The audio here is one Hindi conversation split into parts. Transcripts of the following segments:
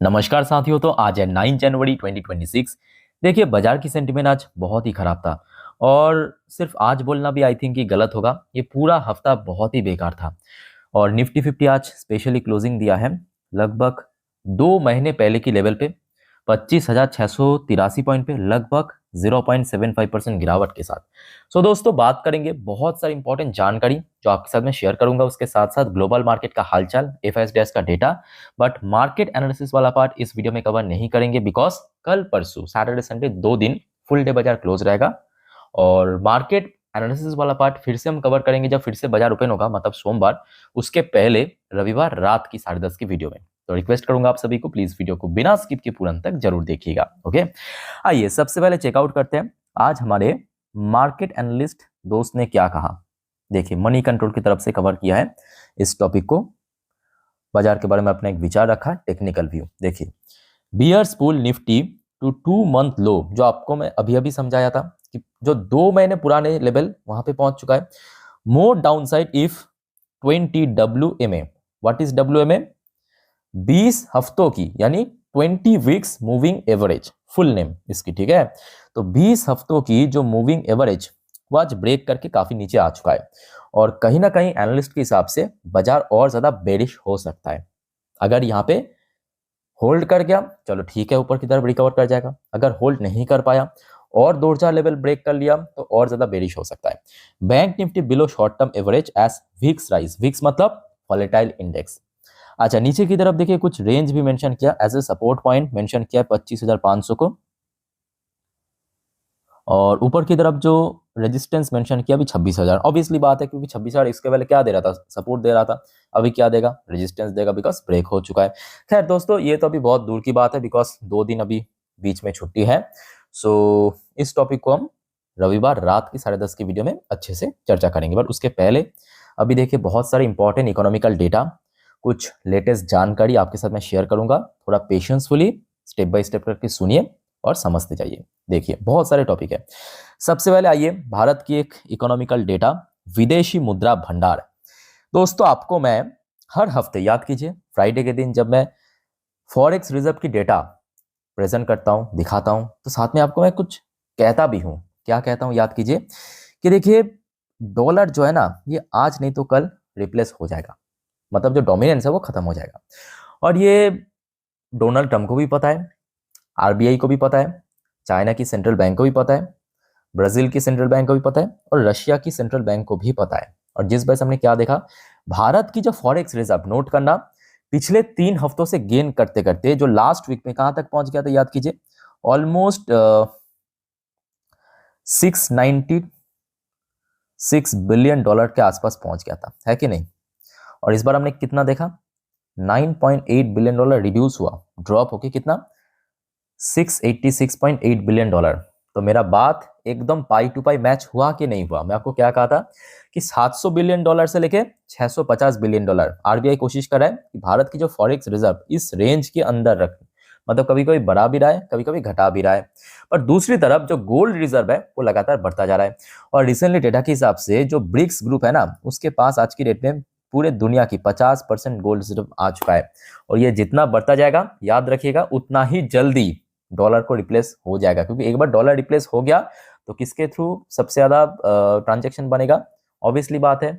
नमस्कार साथियों। तो आज है 9 जनवरी 2026। देखिए, बाजार की सेंटिमेंट आज बहुत ही खराब था और सिर्फ आज बोलना भी आई थिंक कि गलत होगा। ये पूरा हफ्ता बहुत ही बेकार था और निफ्टी 50 आज स्पेशली क्लोजिंग दिया है लगभग 2 महीने पहले की लेवल पे 25,683 पॉइंट पे, लगभग 0.75% गिरावट के साथ। सो दोस्तों, बात करेंगे बहुत सारी इंपॉर्टेंट जानकारी जो आपके साथ में शेयर करूंगा। उसके साथ साथ ग्लोबल मार्केट का हालचाल, एफआईएस डैश का डेटा, बट मार्केट एनालिसिस वाला पार्ट इस वीडियो में कवर नहीं करेंगे बिकॉज कल परसों सैटरडे संडे 2 दिन फुल डे बाजार क्लोज रहेगा और मार्केट एनालिसिस वाला पार्ट फिर से हम कवर करेंगे जब फिर से बाजार ओपन होगा, मतलब सोमवार, उसके पहले रविवार रात की 10:30 की वीडियो में। तो रिक्वेस्ट करूंगा आप सभी को, प्लीज वीडियो को बिना स्किप के पूर्ण तक जरूर देखिएगा। ओके, आइए सबसे पहले चेकआउट करते हैं आज हमारे मार्केट एनालिस्ट दोस्त ने क्या कहा। देखिए, मनी कंट्रोल की तरफ से कवर किया है इस टॉपिक को, बाजार के बारे में अपना एक विचार रखा, टेक्निकल व्यू। देखिए, bears pull Nifty to 2 month low, जो आपको मैं अभी अभी समझाया था कि जो 2 महीने पुराने लेवल वहां पे पहुंच चुका है। More downside if 20 WMA। What is WMA? 20 हफ्तों की, यानी 20 weeks moving average, full name इसकी, ठीक है। तो 20 हफ्तों की जो मूविंग एवरेज वो आज ब्रेक करके काफी नीचे आ चुका है और कहीं ना कहीं एनालिस्ट के हिसाब से बाजार और ज्यादा बेरिश हो सकता है। अगर यहाँ पे होल्ड कर गया, चलो ठीक है, ऊपर की तरफ रिकवर कर जाएगा। अगर होल्ड नहीं कर पाया और 2-4 लेवल ब्रेक कर लिया तो और ज्यादा बेरिश हो सकता है। Bank Nifty below short term average as VIX rise, VIX मतलब वॉलेटाइल इंडेक्स। अच्छा, नीचे की तरफ देखिए कुछ रेंज भी मेंशन किया, as a support point mention किया 25,500 को, और ऊपर की तरफ जो रेजिस्टेंस मेंशन किया भी 26,000। ऑब्वियसली बात है, क्योंकि 26,000 इसके पहले क्या दे रहा था? सपोर्ट दे रहा था। अभी क्या देगा? रेजिस्टेंस देगा, बिकॉज ब्रेक हो चुका है। खैर दोस्तों, ये तो अभी बहुत दूर की बात है बिकॉज 2 दिन अभी बीच में छुट्टी है। सो इस टॉपिक को हम रविवार रात की 10:30 की वीडियो में अच्छे से चर्चा करेंगे। बट उसके पहले अभी देखिए बहुत सारे इंपॉर्टेंट इकोनॉमिकल डेटा, कुछ लेटेस्ट जानकारी आपके साथ मैं शेयर करूंगा। थोड़ा पेशेंसफुली स्टेप बाय स्टेप करके सुनिए और समझते जाइए। देखिए, बहुत सारे टॉपिक है। सबसे पहले आइए भारत की एक इकोनॉमिकल डेटा, विदेशी मुद्रा भंडार। दोस्तों, आपको मैं हर हफ्ते, याद कीजिए, फ्राइडे के दिन जब मैं फॉरेक्स रिजर्व की डेटा प्रेजेंट करता हूं, दिखाता हूं, तो साथ में आपको मैं कुछ कहता भी हूं। क्या कहता हूं? याद कीजिए कि देखिए, डॉलर जो है ना, ये आज नहीं तो कल रिप्लेस हो जाएगा, मतलब जो डोमिनेंस है वो खत्म हो जाएगा। और ये डोनाल्ड ट्रंप को भी पता है, आरबीआई को भी पता है, चाइना की सेंट्रल बैंक को भी पता है, ब्राजील की सेंट्रल बैंक को भी पता है और रशिया की सेंट्रल बैंक को भी पता है। और जिस वजह से हमने क्या देखा, भारत की जो फॉरेक्स रिजर्व, नोट करना, पिछले 3 हफ्तों से गेन करते करते जो लास्ट वीक में कहां तक पहुंच गया था? याद कीजिए, ऑलमोस्ट 696 बिलियन डॉलर के आसपास पहुंच गया था, है कि नहीं? और इस बार हमने कितना देखा? 9.8 बिलियन डॉलर रिड्यूस हुआ, ड्रॉप होके कितना? 686.8 बिलियन डॉलर। तो मेरा बात एकदम पाई टू पाई मैच हुआ कि नहीं हुआ? मैं आपको क्या कहा था कि 700 बिलियन डॉलर से लेके 650 बिलियन डॉलर आरबीआई कोशिश कर रहा है कि भारत की जो फॉरेक्स रिजर्व इस रेंज के अंदर रख, मतलब कभी कभी बढ़ा भी रहा है, कभी कभी घटा भी रहा है। पर दूसरी तरफ जो गोल्ड रिजर्व है वो लगातार बढ़ता जा रहा है। और रिसेंटली डेटा के हिसाब से जो ब्रिक्स ग्रुप है ना, उसके पास आज की डेट में पूरे दुनिया की 50% गोल्ड रिजर्व आ चुका है। और ये जितना बढ़ता जाएगा, याद रखिएगा, उतना ही जल्दी डॉलर को रिप्लेस हो जाएगा। क्योंकि एक बार डॉलर रिप्लेस हो गया तो किसके थ्रू सबसे ज्यादा ट्रांजैक्शन बनेगा? ऑब्वियसली बात है,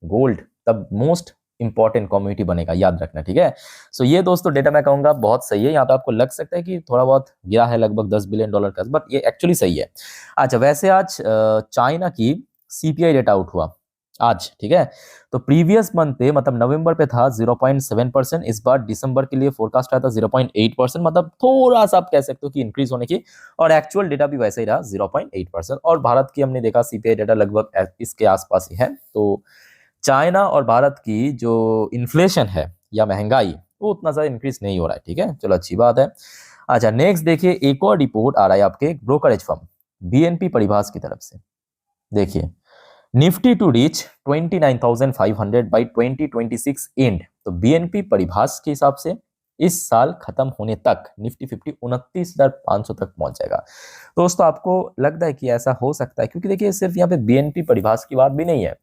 गोल्ड तब मोस्ट इंपॉर्टेंट कम्युनिटी बनेगा, याद रखना, ठीक है। सो ये दोस्तों डेटा मैं कहूंगा बहुत सही है। यहाँ पे आपको लग सकता है कि थोड़ा बहुत गिरा है, लगभग 10 बिलियन डॉलर का, बट ये एक्चुअली सही है। अच्छा, वैसे आज चाइना की सीपीआई डेटा आउट हुआ आज, ठीक है। तो प्रीवियस मंथ पे, मतलब नवंबर पे था 0.7%, इस बार दिसंबर के लिए फोरकास्ट आया था 0.8%, मतलब थोड़ा सा आप कह सकते हो कि इंक्रीज होने की, और एक्चुअल डेटा भी वैसे ही रहा 0.8%। और भारत की हमने देखा सीपीआई डेटा लगभग इसके आसपास ही है। तो चाइना और भारत की जो इन्फ्लेशन है या महंगाई, वो उतना ज्यादा इंक्रीज नहीं हो रहा है, ठीक है, चलो अच्छी बात है। अच्छा, नेक्स्ट देखिए, एक और रिपोर्ट आ रहा है आपके ब्रोकरेज फर्म बीएनपी परिभाष की तरफ से। देखिए, Nifty to reach 29,500 by 2026 end. तो बीएनपी परिभाष के हिसाब से इस साल खत्म होने तक निफ्टी 50 29,500 तक पहुंच जाएगा। दोस्तों, आपको लगता है कि ऐसा हो सकता है? क्योंकि देखिए, सिर्फ यहाँ पे बीएनपी परिभाष की बात भी नहीं है,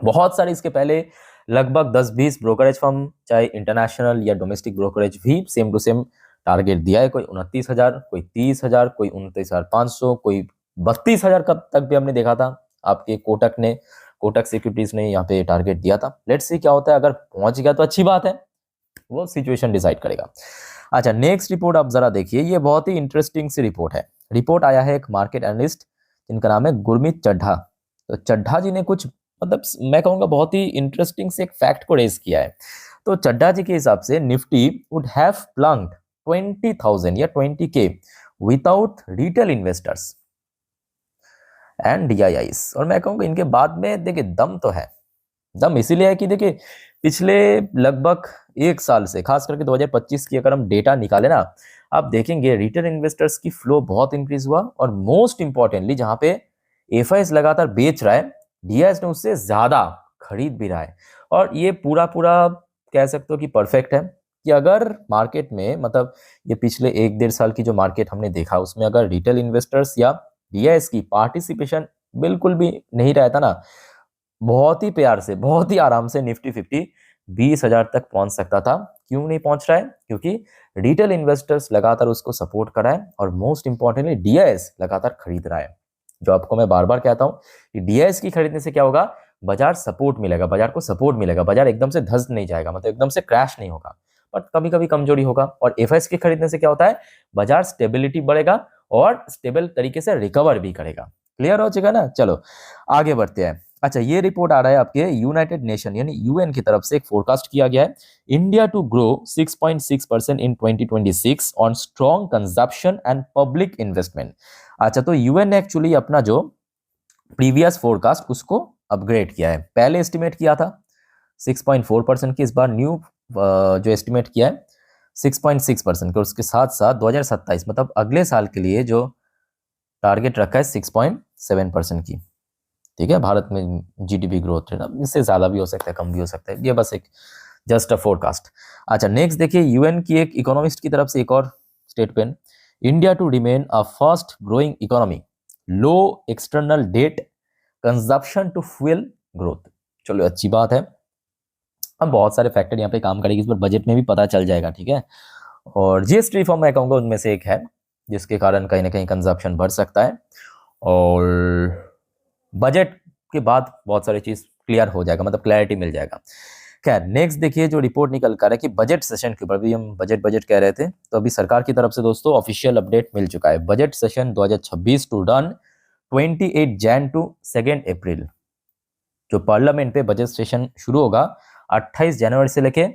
बहुत सारे इसके पहले लगभग 10-20 ब्रोकरेज फर्म, चाहे इंटरनेशनल या डोमेस्टिक ब्रोकरेज, भी सेम टू सेम टारगेट दिया है। कोई 29,000, कोई 30,000, कोई 29,500, कोई 32,000 कब तक भी हमने देखा था। आपके कोटक सिक्योरिटीज ने यहाँ पे टारगेट दिया था। लेट्स सी क्या होता है, अगर पहुंच गया तो अच्छी बात है, वो सिचुएशन डिसाइड करेगा। अच्छा, नेक्स्ट रिपोर्ट आप जरा देखिए, ये बहुत ही इंटरेस्टिंग सी रिपोर्ट है। रिपोर्ट आया है एक मार्केट एनालिस्ट जिनका नाम है गुरमीत चड्ढा। तो चड्ढा जी ने कुछ, मतलब मैं कहूंगा बहुत ही इंटरेस्टिंग से एक फैक्ट को रेज किया है। तो चड्ढा जी के हिसाब से निफ्टी वुड हैव प्लंग्ड 20,000 या 20K without retail investors and DIIs। और मैं कहूँगा इनके बाद में देखिए दम तो है। दम इसीलिए है कि देखिए पिछले लगभग एक साल से, खास करके 2025 की अगर हम डेटा निकाले ना, आप देखेंगे रिटेल इन्वेस्टर्स की फ्लो बहुत इंक्रीज हुआ, और मोस्ट इंपॉर्टेंटली जहां पे FIs लगातार बेच रहा है, DIIs ने उससे ज्यादा खरीद भी रहा है। और ये पूरा कह सकते हो कि परफेक्ट है कि अगर मार्केट में, मतलब ये पिछले 1-1.5 साल की जो मार्केट हमने देखा, उसमें अगर रिटेल इन्वेस्टर्स या DIIs की पार्टिसिपेशन बिल्कुल भी नहीं रहता ना, बहुत ही प्यार से, बहुत ही आराम से निफ्टी 50 20,000 तक पहुंच सकता था। क्यों नहीं पहुंच रहा है? क्योंकि रिटेल इन्वेस्टर्स लगातार उसको सपोर्ट कर रहा है, और मोस्ट इंपॉर्टेंटली DIIs लगातार खरीद रहा है। जो आपको मैं बार बार कहता हूं कि DIIs की खरीदने से क्या होगा, बाजार सपोर्ट मिलेगा, बाजार को सपोर्ट मिलेगा, बाजार एकदम से धस नहीं जाएगा, मतलब एकदम से क्रैश नहीं होगा, बट कभी कभी कमजोरी होगा। और FIs की खरीदने से क्या होता है, बाजार स्टेबिलिटी बढ़ेगा और स्टेबल तरीके से रिकवर भी करेगा। क्लियर हो चुका ना? चलो आगे बढ़ते हैं। अच्छा, ये रिपोर्ट आ रहा है आपके यूनाइटेड नेशन यानी UN की तरफ से, एक फोरकास्ट किया गया है, India to grow 6.6% in 2026 on strong consumption and public investment. अच्छा, तो UN ने एक्चुअली अपना जो प्रीवियस फोरकास्ट उसको अपग्रेड किया है। पहले एस्टिमेट किया था 6.4% की, इस बार न्यू जो एस्टिमेट किया है 6.6% के। उसके साथ साथ 2027 मतलब अगले साल के लिए जो टारगेट रखा है 6.7% की। ठीक है, भारत में GDP ग्रोथ रेट, अब इससे ज्यादा भी हो सकता है, कम भी हो सकता है, ये बस एक जस्ट अ फोरकास्ट। अच्छा, नेक्स्ट देखिए, UN की एक इकोनॉमिस्ट की तरफ से एक और statement, India to remain a fast growing economy, low external debt, consumption to fuel growth. चलो अच्छी बात है। अब बहुत सारे फैक्टर यहाँ पे काम करेगी, इस पर बजट में भी पता चल जाएगा। ठीक है, और GST रिफॉर्म मैं कहूँगा उनमें से एक है, जिसके कारण कहीं ना कहीं कंजप्शन बढ़ सकता है, और बजट के बाद बहुत सारी चीज क्लियर हो जाएगा, मतलब क्लैरिटी मिल जाएगा। खैर, नेक्स्ट देखिए जो रिपोर्ट निकल कर है कि बजट सेशन के ऊपर भी हम बजट कह रहे थे, तो अभी सरकार की तरफ से दोस्तों ऑफिशियल अपडेट मिल चुका है। Budget session 2026 to run 28 Jan to 2 April. जो पार्लियामेंट पे बजट सेशन शुरू होगा 28 जनवरी से लेके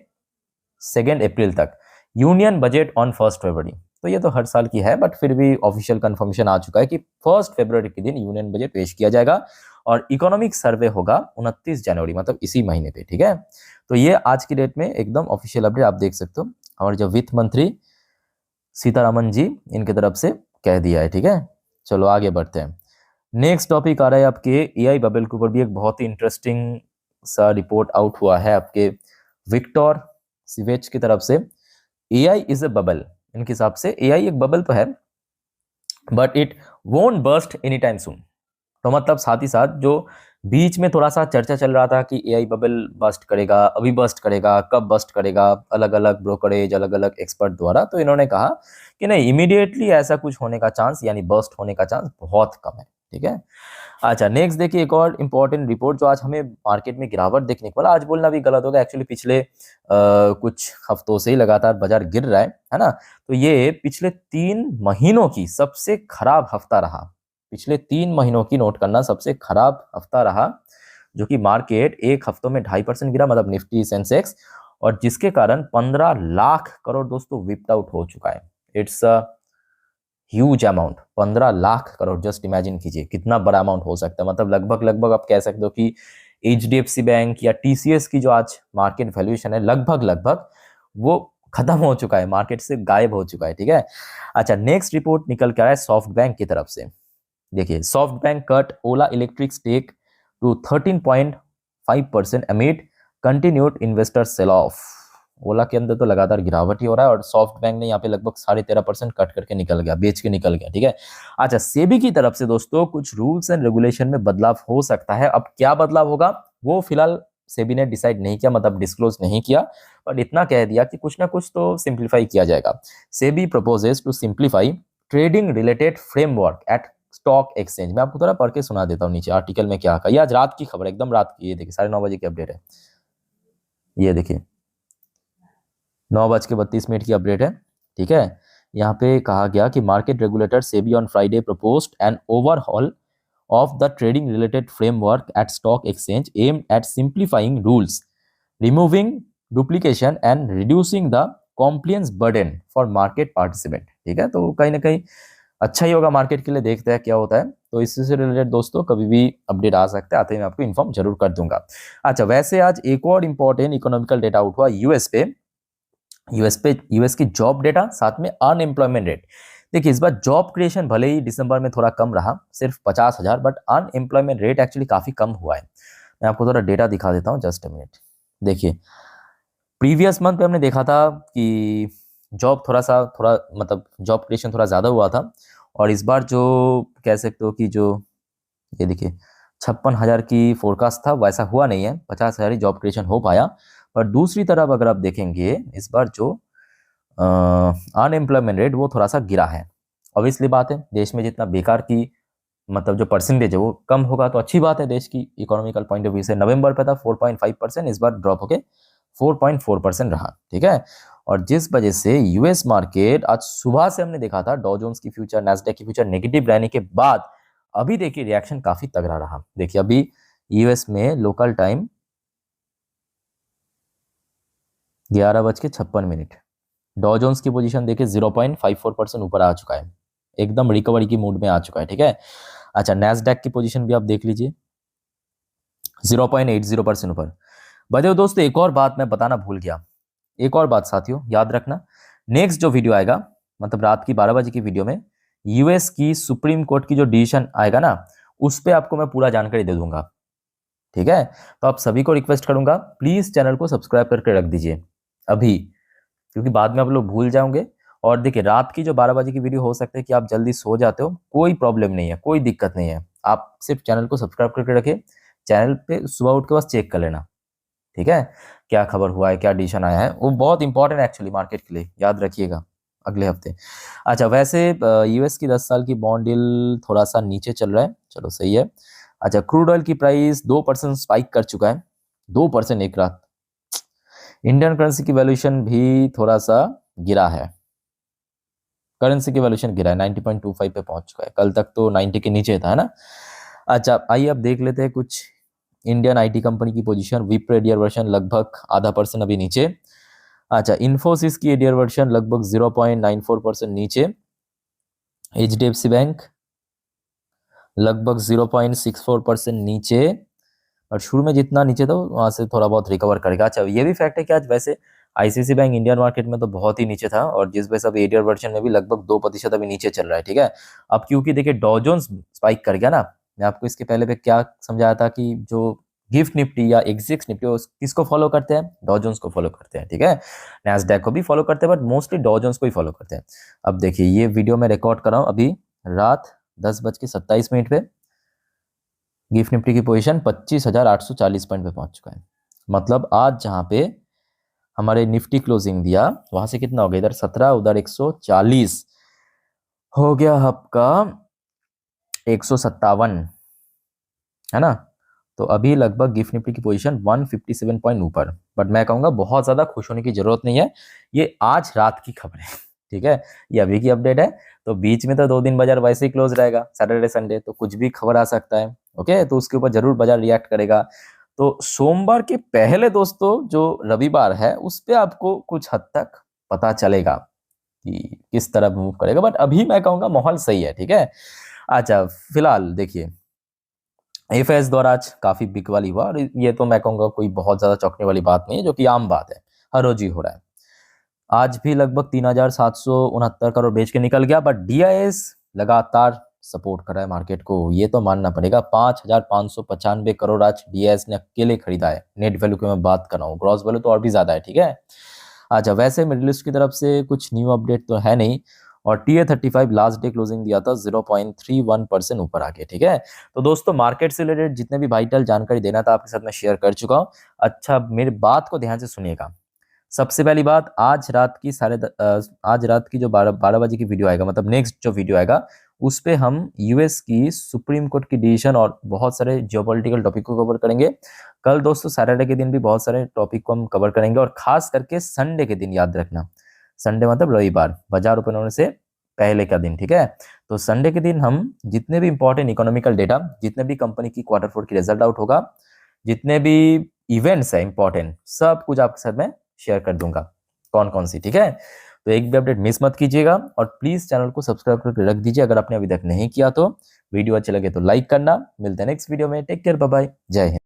2 अप्रैल तक, यूनियन बजट ऑन 1 फरवरी। तो ये तो हर साल की है, बट फिर भी ऑफिशियल कंफर्मेशन आ चुका है कि 1 फरवरी के दिन यूनियन बजट पेश किया जाएगा, और इकोनॉमिक सर्वे होगा 29 जनवरी, मतलब इसी महीने पे। ठीक है, तो ये आज की डेट में एकदम ऑफिशियल अपडेट आप देख सकते हो, और जो वित्त मंत्री सीतारामन जी इनके तरफ से कह दिया है। ठीक है, चलो आगे बढ़ते हैं। नेक्स्ट टॉपिक आ रहा है आपके AI बबल के ऊपर भी एक बहुत ही इंटरेस्टिंग सा रिपोर्ट आउट हुआ है आपके विक्टर सिवेच की तरफ से। AI इज अ बबल, इनके हिसाब से AI एक बबल तो है, but it won't burst any time soon. तो मतलब साथ ही साथ जो बीच में थोड़ा सा चर्चा चल रहा था कि AI बबल बस्ट करेगा, अभी बस्ट करेगा, कब बस्ट करेगा, अलग अलग ब्रोकरेज, अलग अलग एक्सपर्ट द्वारा, तो इन्होंने कहा कि नहीं, इमीडिएटली ऐसा कुछ होने का चांस, यानी बस्ट होने का चांस बहुत कम है। ठीक है, अच्छा नेक्स्ट देखिए एक और इम्पोर्टेंट रिपोर्ट जो आज हमें मार्केट में गिरावट देखने को मिला। आज बोलना भी गलत होगा, एक्चुअली पिछले कुछ हफ्तों से ही लगातार बाजार गिर रहा है ना। तो ये पिछले 3 महीनों की सबसे खराब हफ्ता रहा, पिछले 3 महीनों की नोट करना, सबसे खराब हफ्ता रहा, जो कि मार्केट एक हफ्तों में 2.5% गिरा, मतलब निफ्टी सेंसेक्स, और जिसके कारण 15 लाख करोड़ दोस्तों विप्ट आउट हो चुका है। It's a huge amount, 15 lakh crore. Just imagine कीजिए कितना बड़ा अमाउंट हो सकता है, मतलब लगभग आप कह सकते हो कि HDFC बैंक या TCS की जो आज मार्केट वैल्यूएशन है, लगभग वो खत्म हो चुका है, मार्केट से गायब हो चुका है। ठीक है, अच्छा नेक्स्ट रिपोर्ट निकल के आ रहा है सॉफ्ट बैंक की तरफ से। देखिए, SoftBank cut Ola electric stake to 13.5% amid continued investor sell off. Ola के अंदर तो लगातार गिरावट ही हो रहा है, और सॉफ्ट बैंक ने यहाँ पे लगभग 13.5% कट करके निकल गया, बेच के निकल गया। ठीक है, अच्छा सेबी की तरफ से दोस्तों कुछ रूल्स एंड रेगुलेशन में बदलाव हो सकता है। अब क्या बदलाव होगा वो फिलहाल सेबी ने डिसाइड नहीं किया, मतलब डिस्क्लोज नहीं किया, बट इतना कह दिया कि कुछ ना कुछ तो सिंप्लीफाई किया जाएगा। SEBI proposes to simplify trading related framework at stock exchange. मैं आपको थोड़ा पढ़ के सुना देता हूँ नीचे आर्टिकल में क्या कहा। ये आज रात की खबर है, एकदम रात की। ये देखिए 9:30 की अपडेट है। ये देखिए 9:32 की अपडेट है। ठीक है, यहाँ पे कहा गया कि market regulator SEBI on Friday proposed an overhaul of the trading related framework at stock exchange aimed at simplifying rules, removing duplication and reducing the compliance burden for market participant। ठीक है, तो कहीं ना कहीं अच्छा ही होगा मार्केट के लिए, देखते हैं क्या होता है। तो इससे रिलेटेड दोस्तों कभी भी अपडेट आ सकता है, आते ही मैं आपको इन्फॉर्म जरूर कर दूंगा। अच्छा, वैसे आज एक और इंपॉर्टेंट इकोनॉमिकल डेटा आउट हुआ यूएस की जॉब डेटा, साथ में अनएम्प्लॉयमेंट रेट। देखिए इस बार जॉब क्रिएशन भले ही दिसंबर में थोड़ा कम रहा, सिर्फ 50,000, बट अनएम्प्लॉयमेंट रेट एक्चुअली काफी कम हुआ है। मैं आपको थोड़ा डेटा दिखा देता हूँ, जस्ट अ मिनट। देखिए प्रीवियस मंथ पे हमने देखा था कि जॉब थोड़ा मतलब जॉब क्रिएशन थोड़ा ज्यादा हुआ था, और इस बार जो कह सकते हो कि जो ये देखिए 56,000 की फोरकास्ट था, वैसा हुआ नहीं है, 50,000 ही जॉब क्रिएशन हो पाया। पर दूसरी तरफ अगर आप देखेंगे इस बार जो अनएम्प्लॉयमेंट रेट वो थोड़ा सा गिरा है। ऑब्वियसली बात है, देश में जितना बेकार की मतलब जो परसेंटेज है वो कम होगा तो अच्छी बात है देश की इकोनॉमिकल पॉइंट ऑफ व्यू से। नवंबर पे था 4.5%, इस बार ड्रॉप होके 4.4% रहा। ठीक है, और जिस वजह से यूएस मार्केट आज सुबह से हमने देखा था डॉ जोन्स की फ्यूचर, नैस्डैक की फ्यूचर नेगेटिव रहने के बाद अभी देखिए रिएक्शन काफी तगड़ा रहा। देखिए अभी यूएस में लोकल टाइम 11:56, डॉ जोन्स की पोजीशन देखिए 0.54% ऊपर आ चुका है, एकदम रिकवरी की मूड में आ चुका है। ठीक है, अच्छा नैस्डैक की पोजीशन भी आप देख लीजिए 0.80% ऊपर। बजाओ दोस्तों, एक और बात मैं बताना भूल गया, एक और बात साथियों याद रखना, नेक्स्ट जो वीडियो आएगा मतलब रात की 12 बजे की वीडियो में यूएस की सुप्रीम कोर्ट की जो डिसीजन आएगा ना, उस पर आपको मैं पूरा जानकारी दे दूंगा। ठीक है, तो आप सभी को रिक्वेस्ट करूंगा प्लीज चैनल को सब्सक्राइब करके रख दीजिए अभी, क्योंकि बाद में आप लोग भूल जाओगे। और देखिए रात की जो 12 बजे की वीडियो हो सकता है कि आप जल्दी सो जाते हो, कोई प्रॉब्लम नहीं है, कोई दिक्कत नहीं है, आप सिर्फ चैनल को सब्सक्राइब करके रखिए, चैनल पे सुबह उठ के बस चेक कर लेना। ठीक है, क्या खबर हुआ है, क्या डिसीजन आया है, वो बहुत इंपॉर्टेंट है एक्चुअली मार्केट के लिए, याद रखिएगा अगले हफ्ते। अच्छा वैसे यूएस की 10 साल की बॉन्ड डील थोड़ा सा नीचे चल रहा है, चलो सही है। अच्छा क्रूड ऑयल की प्राइस 2% स्पाइक कर चुका है, 2% एक रात। इंडियन करेंसी की वैल्यूएशन भी थोड़ा सा गिरा है, करेंसी की वैल्यूएशन गिरा है, 90.25 पे पहुंच चुका है, कल तक तो 90 के नीचे था, है ना। अच्छा आइए अब देख लेते हैं कुछ इंडियन आईटी कंपनी की पोजीशन। विप्रो एडियर वर्शन लगभग 0.5% अभी नीचे। अच्छा इन्फोसिस की एडियर वर्शन लगभग 0.94% नीचे। एचडीएफसी बैंक लगभग 0.64% नीचे, और शुरू में जितना नीचे था वहां से थोड़ा बहुत रिकवर करेगा। अच्छा ये भी फैक्ट है कि आज वैसे आईसीआईसी बैंक इंडियन मार्केट में तो बहुत ही नीचे था, और जिस वजह से अभी एडियर वर्शन में भी लगभग 2% अभी नीचे चल रहा है। ठीक है, अब क्योंकि देखिए डॉ जोन्स स्पाइक कर गया ना, मैं आपको इसके पहले पे क्या समझाया था कि जो गिफ्ट निफ्टी या एग्जिक्स निफ्टी किसको फॉलो करते हैं, डॉ जोन्स को फॉलो करते हैं। ठीक है, नैस्डैक को भी फॉलो करते हैं, बट मोस्टली डॉ जोन्स को ही फॉलो करते हैं। अब देखिए ये वीडियो मैं रिकॉर्ड कर रहा हूँ अभी रात 10:27 पे, गिफ्ट निफ्टी की पोजीशन 25,840 पॉइंट पे पहुंच चुका है। मतलब आज जहां पे हमारे निफ्टी क्लोजिंग दिया वहां से कितना हो गया, इधर 17, उधर 140, हो गया आपका 157, है ना। तो अभी लगभग गिफ्ट निफ्टी की पोजीशन 157 पॉइंट ऊपर, बट मैं कहूंगा बहुत ज्यादा खुश होने की जरूरत नहीं है, ये आज रात की खबर है। ठीक है, ये अभी की अपडेट है, तो बीच में तो 2 दिन बाजार वैसे ही क्लोज रहेगा, सैटरडे संडे, तो कुछ भी खबर आ सकता है। ओके, तो उसके ऊपर जरूर बाजार रिएक्ट करेगा। तो सोमवार के पहले दोस्तों जो रविवार है उस पे आपको कुछ हद तक पता चलेगा कि किस तरह मूव करेगा, बट अभी मैं कहूंगा माहौल सही है। ठीक है, अच्छा फिलहाल देखिए एफएस द्वारा आज काफी बिक वाली हुआ, और ये तो मैं कहूंगा कोई बहुत ज्यादा चौंकने वाली बात नहीं है, जो कि आम बात है, हर रोज ही हो रहा है। आज भी लगभग 3,769 करोड़ बेच के निकल गया, बट डीआईएस लगातार सपोर्ट कर रहा है मार्केट को, ये तो मानना पड़ेगा। 5,595 करोड़ आज डीआईएस ने अकेले खरीदा है, नेट वैल्यू की मैं बात कर रहा हूँ, ग्रॉस वैल्यू तो और भी ज्यादा है। ठीक है, अच्छा वैसे मिडिल ईस्ट की तरफ से कुछ न्यू अपडेट तो है नहीं, और TA35 लास्ट डे क्लोजिंग दिया था 0.31% ऊपर आके, ठीक है। तो दोस्तों मार्केट से रिलेटेड जितने भी वाइटल जानकारी देना था आपके साथ मैं शेयर कर चुका हूँ। अच्छा मेरी बात को ध्यान से सुनिएगा। सबसे पहली बात, आज रात की जो 12 बजे की वीडियो आएगा, मतलब नेक्स्ट जो वीडियो आएगा, उस पे हम यूएस की सुप्रीम कोर्ट की डिसीजन और बहुत सारे जियोपॉलिटिकल टॉपिक को कवर करेंगे। कल दोस्तों सैटरडे के दिन भी बहुत सारे टॉपिक को हम कवर करेंगे, और खास करके संडे के दिन याद रखना, संडे मतलब रविवार, बाजार ओपन होने से पहले का दिन, ठीक है। तो संडे के दिन हम जितने भी इंपॉर्टेंट इकोनॉमिकल डेटा, जितने भी कंपनी की Q4 की रिजल्ट आउट होगा, जितने भी इवेंट्स है इंपॉर्टेंट, सब कुछ आपके साथ मैं शेयर कर दूंगा, कौन कौन सी, ठीक है। तो एक भी अपडेट मिस मत कीजिएगा, और प्लीज चैनल को सब्सक्राइब करके रख दीजिए अगर आपने अभी तक नहीं किया तो। वीडियो अच्छे लगे तो लाइक करना। मिलते हैं नेक्स्ट वीडियो में, टेक केयर, बाय बाय, जय हिंद।